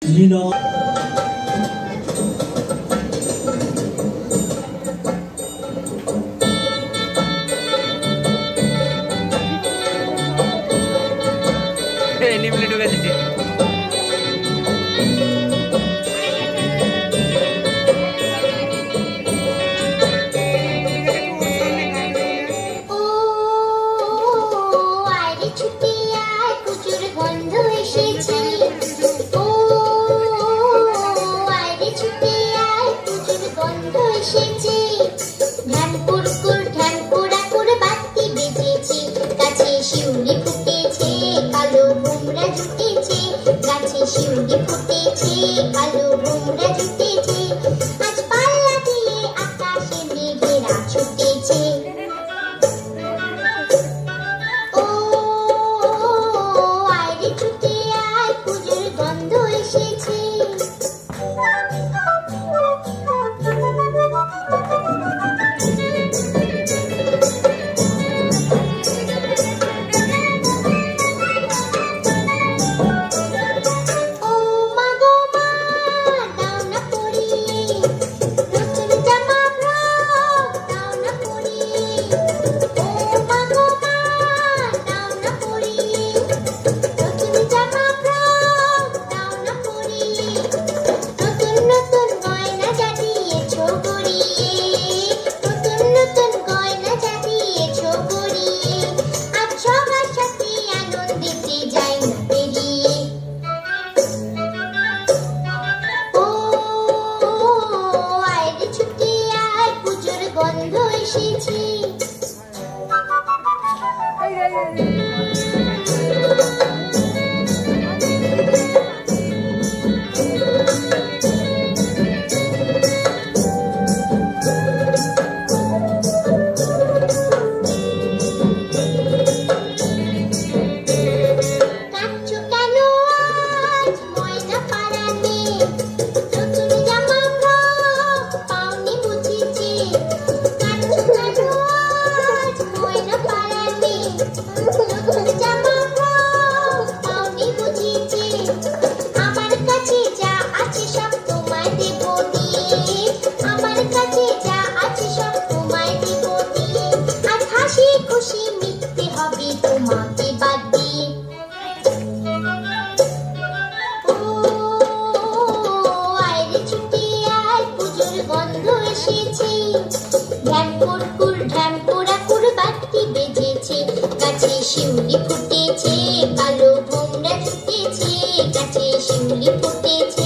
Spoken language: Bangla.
মিলন নিমলে ঢুকেছে। শিউলি ফুটেছে কালো ভোমরা জুটেছে আজ পাল্লা দিয়ে আকাশে মেঘেরা ছুটেছে ও আয়রে ছুটে আয় পুজোর গন্ধ এসেছে গন্ধ এসেছে তোমাকে বাদ দিয়ে ও আয়রে ছুটে আয় পুজোর গন্ধ এসেছে ঢ্যাম কুরকুর ঢ্যাম কুড়াকুর বাতি বেজেছে গাছে শিউলি ফুটেছে কালো ভোমরা জুটেছে গাছে শিউলি ফুটেছে